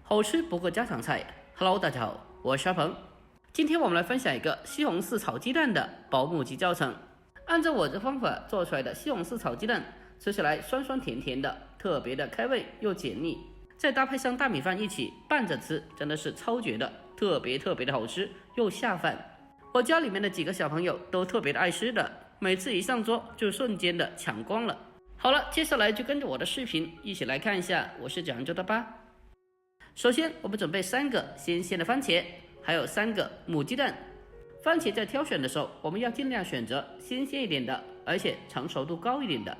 好吃不过家常菜。Hello， 大家好，我是阿鹏。今天我们来分享一个西红柿炒鸡蛋的保姆级教程。按照我这方法做出来的西红柿炒鸡蛋，吃起来酸酸甜甜的，特别的开胃又解腻。再搭配上大米饭一起拌着吃，真的是超绝的，特别的好吃又下饭。我家里面的几个小朋友都特别的爱吃的，每次一上桌就瞬间的抢光了。好了，接下来就跟着我的视频一起来看一下我是怎样做的吧。首先我们准备3个新鲜的番茄，还有3个母鸡蛋。番茄在挑选的时候，我们要尽量选择新鲜一点的，而且成熟度高一点的。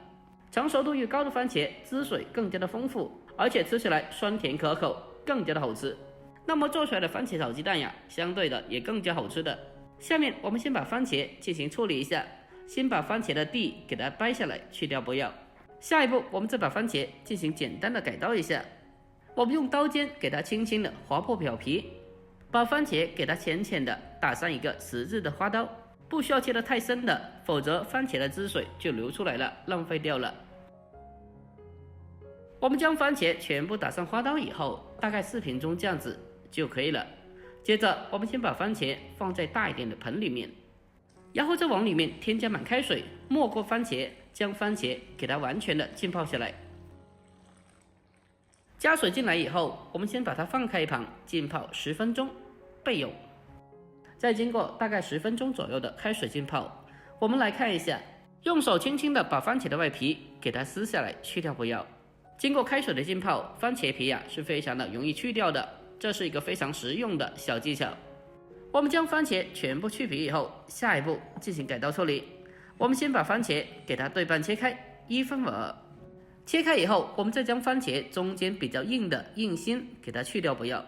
成熟度越高的番茄，汁水更加的丰富，而且吃起来酸甜可口，更加的好吃。那么做出来的番茄炒鸡蛋呀，相对的也更加好吃的。下面我们先把番茄进行处理一下，先把番茄的蒂给它掰下来，去掉不要。下一步我们再把番茄进行简单的改刀一下，我们用刀尖给它轻轻的划破表皮，把番茄给它浅浅的打上一个十字的花刀，不需要切得太深的，否则番茄的汁水就流出来了，浪费掉了。我们将番茄全部打上花刀以后，大概4品中这样子就可以了。接着我们先把番茄放在大一点的盆里面，然后再往里面添加满开水，没过番茄，将番茄给它完全的浸泡下来。加水进来以后，我们先把它放开一旁浸泡10分钟备用。再经过大概10分钟左右的开水浸泡，我们来看一下，用手轻轻的把番茄的外皮给它撕下来，去掉不要。经过开水的浸泡，番茄皮是非常的容易去掉的，这是一个非常实用的小技巧。我们将番茄全部去皮以后，下一步进行改刀处理。我们先把番茄给它对半切开，1分2。切开以后，我们再将番茄中间比较硬的硬心给它去掉不要。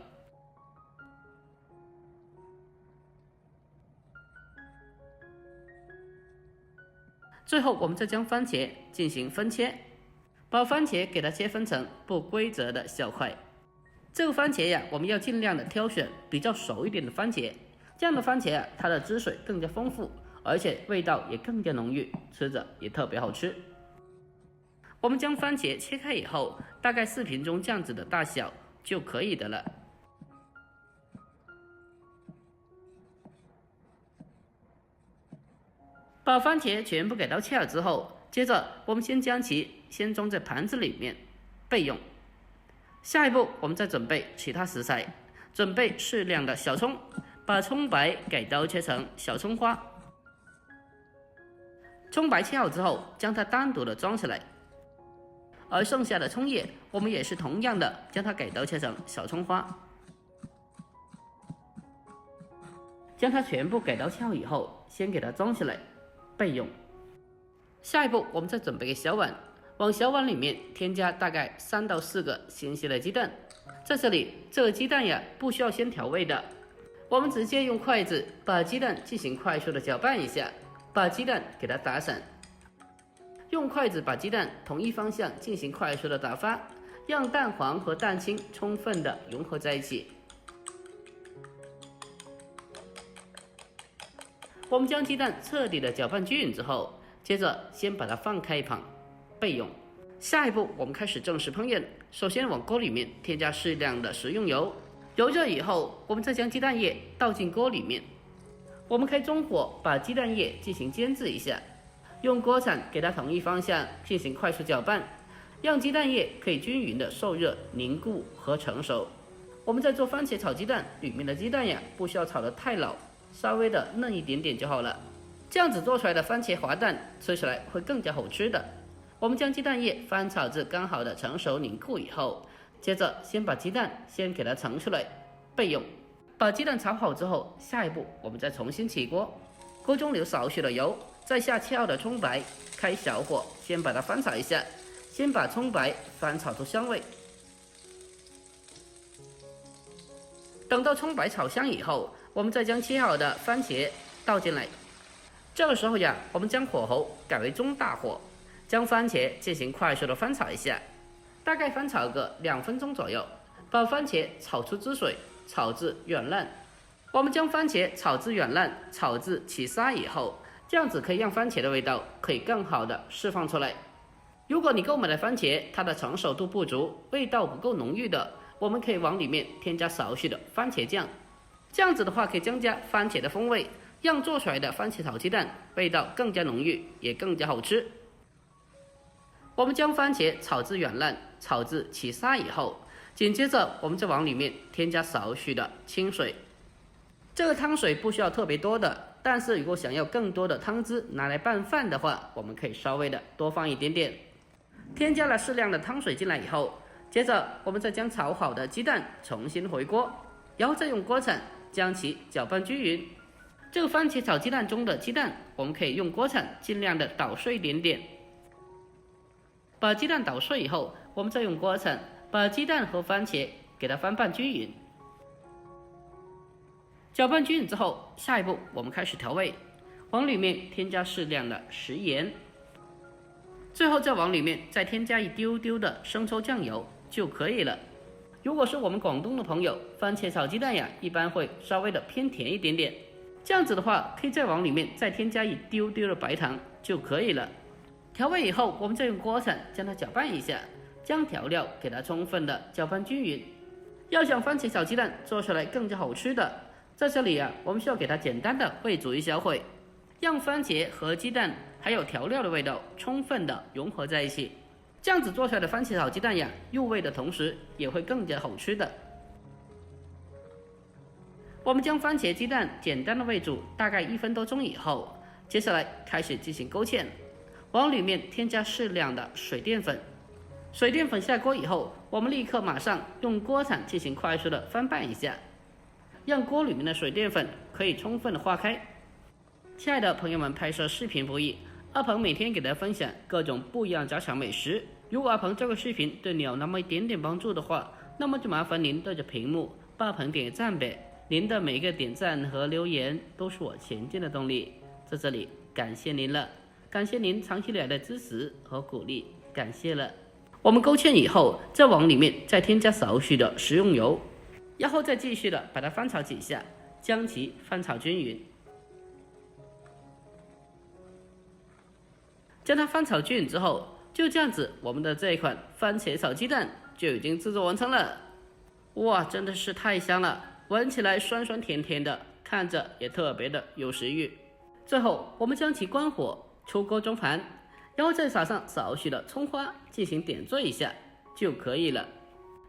最后我们再将番茄进行分切，把番茄给它切分成不规则的小块。这个番茄呀，我们要尽量的挑选比较熟一点的番茄，这样的番茄它的汁水更加丰富，而且味道也更加浓郁，吃着也特别好吃。我们将番茄切开以后，大概4品中这样子的大小就可以的了。把番茄全部给刀切了之后，接着我们先将其先装在盘子里面备用。下一步我们再准备其他食材，准备适量的小葱，把葱白改刀切成小葱花。葱白切好之后，将它单独的装起来，而剩下的葱叶我们也是同样的将它改刀切成小葱花。将它全部改刀切好以后，先给它装起来备用。下一步我们再准备个小碗，往小碗里面添加大概3到4个新鲜的鸡蛋。在这里这个鸡蛋呀不需要先调味的，我们直接用筷子把鸡蛋进行快速的搅拌一下，把鸡蛋给它打散。用筷子把鸡蛋同一方向进行快速的打发，让蛋黄和蛋清充分的融合在一起。我们将鸡蛋彻底的搅拌均匀之后，接着先把它放开一旁备用。下一步我们开始正式烹饪，首先往锅里面添加适量的食用油，油热以后，我们再将鸡蛋液倒进锅里面，我们开中火把鸡蛋液进行煎制一下，用锅铲给它同一方向进行快速搅拌，让鸡蛋液可以均匀的受热凝固和成熟。我们在做番茄炒鸡蛋，里面的鸡蛋呀不需要炒得太老，稍微的嫩一点点就好了，这样子做出来的番茄滑蛋吃起来会更加好吃的。我们将鸡蛋液翻炒至刚好的成熟凝固以后，接着先把鸡蛋先给它盛出来备用。把鸡蛋炒好之后，下一步我们再重新起锅，锅中留少许的油，再下切好的葱白，开小火先把它翻炒一下，先把葱白翻炒出香味。等到葱白炒香以后，我们再将切好的番茄倒进来。这个时候呀，我们将火候改为中大火，将番茄进行快速的翻炒一下，大概翻炒个2分钟左右，把番茄炒出汁水，炒至软烂。我们将番茄炒至软烂，炒至起沙以后，这样子可以让番茄的味道可以更好的释放出来。如果你购买的番茄它的成熟度不足，味道不够浓郁的，我们可以往里面添加少许的番茄酱，这样子的话可以增加番茄的风味，让做出来的番茄炒鸡蛋味道更加浓郁，也更加好吃。我们将番茄炒至软烂，炒至起沙以后，紧接着我们再往里面添加少许的清水。这个汤水不需要特别多的，但是如果想要更多的汤汁拿来拌饭的话，我们可以稍微的多放一点点。添加了适量的汤水进来以后，接着我们再将炒好的鸡蛋重新回锅，然后再用锅铲将其搅拌均匀。这个番茄炒鸡蛋中的鸡蛋，我们可以用锅铲尽量的捣碎一点点。把鸡蛋捣碎以后，我们再用锅铲把鸡蛋和番茄给它翻拌均匀。搅拌均匀之后，下一步我们开始调味，往里面添加适量的食盐，最后再往里面再添加一丢丢的生抽酱油就可以了。如果是我们广东的朋友，番茄炒鸡蛋呀，一般会稍微的偏甜一点点，这样子的话，可以再往里面再添加一丢丢的白糖就可以了。调味以后，我们再用锅铲将它搅拌一下，将调料给它充分的搅拌均匀。要想番茄炒鸡蛋做出来更加好吃的，在这里啊，我们需要给它简单的煨煮一小会，让番茄和鸡蛋还有调料的味道充分的融合在一起。这样子做出来的番茄炒鸡蛋呀，入味的同时也会更加好吃的。我们将番茄鸡蛋简单的煨煮大概1分多钟以后，接下来开始进行勾芡，往里面添加适量的水淀粉。水淀粉下锅以后，我们立刻马上用锅铲进行快速的翻拌一下，让锅里面的水淀粉可以充分的化开。亲爱的朋友们，拍摄视频不易，阿鹏每天给大家分享各种不一样家常美食。如果阿鹏这个视频对你有那么一点点帮助的话，那么就麻烦您对着屏幕帮阿鹏点个赞呗。您的每一个点赞和留言都是我前进的动力，在这里感谢您了，感谢您长期以来的支持和鼓励，感谢了。我们勾芡以后，再往里面再添加少许的食用油，然后再继续的把它翻炒几下，将其翻炒均匀。将它翻炒均匀之后，就这样子，我们的这一款番茄炒鸡蛋就已经制作完成了。哇，真的是太香了，闻起来酸酸甜甜的，看着也特别的有食欲。最后，我们将其关火，出锅中盘，然后再撒上少许的葱花进行点缀一下就可以了。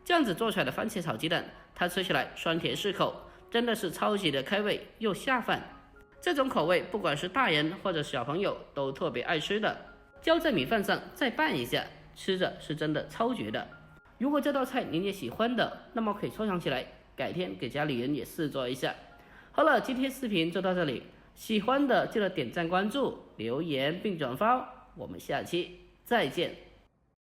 这样子做出来的番茄炒鸡蛋，它吃起来酸甜适口，真的是超级的开胃又下饭。这种口味不管是大人或者小朋友都特别爱吃的，浇在米饭上再拌一下，吃着是真的超绝的。如果这道菜您也喜欢的，那么可以收藏起来，改天给家里人也试做一下。好了，今天视频就到这里，喜欢的记得点赞关注、留言并转发，我们下期再见。